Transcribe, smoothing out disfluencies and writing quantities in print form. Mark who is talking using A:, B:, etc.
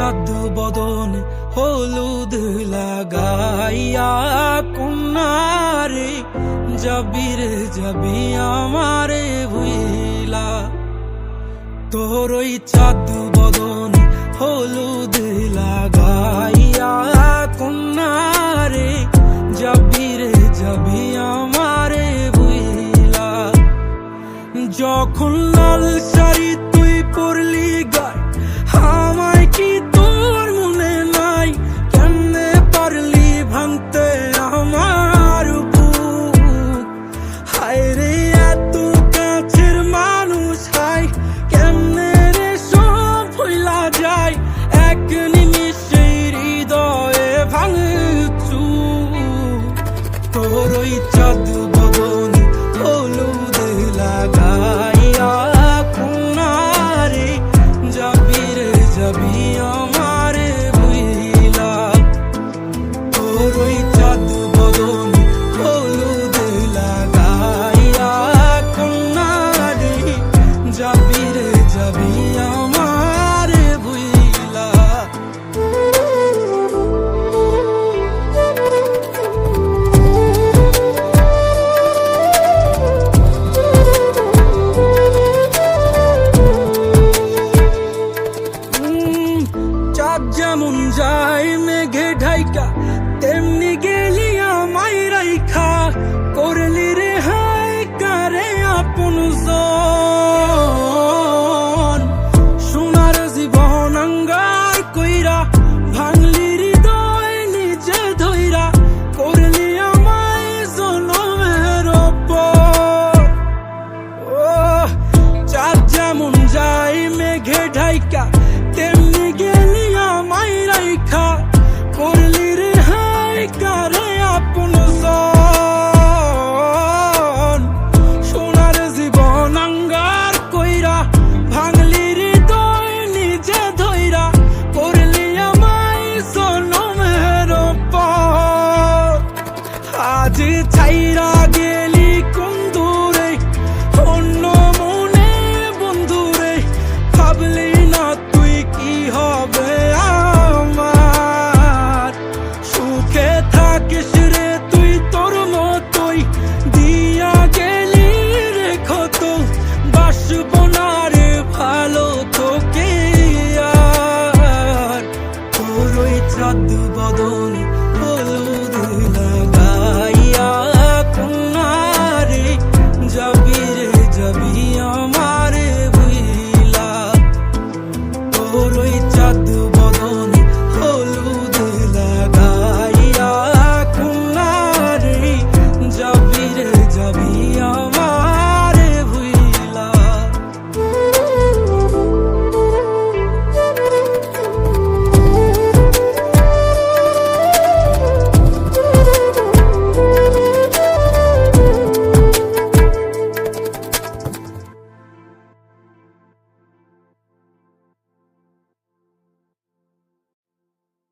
A: চাঁদ বদনে হলুদ লাগাইয়া কন্যারে যাবি রে যাবি আমারে ভুইলা। তোর ওই চাঁদ বদনে হলুদ লাগাইয়া কন্যারে যাবি রে যাবি আমারে ভুইলা। যখন লাল শাড়ি তুই পরলি গায় আমায় কি তোর মনে নাই? কেমনে পারলি ভাঙতে আমার বুক? হায় রে এত কাছের মানুষ, হায় কেমনে রে সব ভুইলা যায়? এক নিমিষে হৃদয়ে ভাঙচু। তোর ওই চাঁদ বদনে হলুদ লাগাইয়া কন্যারে যাবি রে যাবি আমারে ভুইলা। তোর ওই চাঁদ বদনে হলুদ লাগাইয়া কন্যারে যাবি রে যাবি আমারে ভুইলা। চাঁদ যেমন যায় মেঘে ঢাইকা তেমনি গেলি